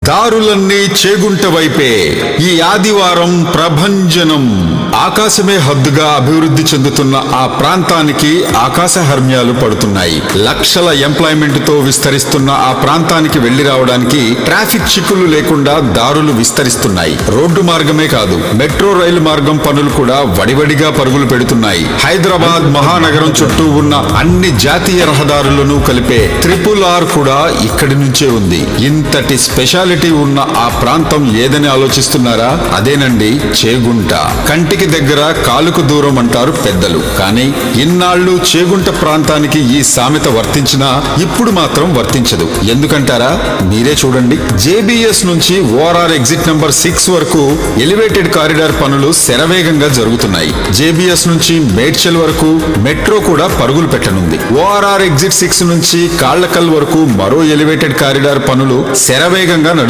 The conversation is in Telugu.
దారులన్నీ చేగుంట వైపే. ఈ ఆదివారం ప్రభంజనం. ఆకాశమే హద్దుగా అభివృద్ధి చెందుతున్న ఆ ప్రాంతానికి ఆకాశ హర్మ్యాలు పడుతున్నాయి. లక్షల ఎంప్లాయ్మెంట్ తో విస్తరిస్తున్న ఆ ప్రాంతానికి వెళ్లి రావడానికి ట్రాఫిక్ చిక్కులు లేకుండా దారులు విస్తరిస్తున్నాయి. రోడ్డు మార్గమే కాదు, మెట్రో రైలు మార్గం పనులు కూడా వడివడిగా పరుగులు పెడుతున్నాయి. హైదరాబాద్ మహానగరం చుట్టూ ఉన్న అన్ని జాతీయ రహదారులను కలిపే RRR కూడా ఇక్కడి నుంచే ఉంది. ఇంతటి స్పెషాలిటీ ఉన్న ఆ ప్రాంతం ఏదని ఆలోచిస్తున్నారా? అదేనండి చేగుంట. కంటికి దగ్గర కాలుకు దూరం అంటారు పెద్దలు. కానీ ఇన్నాళ్లు చేగుంట ప్రాంతానికి ఈ సామెత వర్తించినా ఇప్పుడు మాత్రం వర్తించదు. ఎందుకంటారా? మీరే చూడండి. JBS నుంచి ORR ఎగ్జిట్ నంబర్ 6 వరకు ఎలివేటెడ్ కారిడార్ పనులు శరవేగంగా జరుగుతున్నాయి. JBS నుంచి మేడ్చల్ వరకు మెట్రో కూడా పరుగులు పెట్టనుంది. ORR ఎగ్జిట్ 6 నుంచి కాళ్లకల్ వరకు మరో ఎలివేటెడ్ కారిడార్ పనులు శరవేగంగా నడుస్తున్నాయి.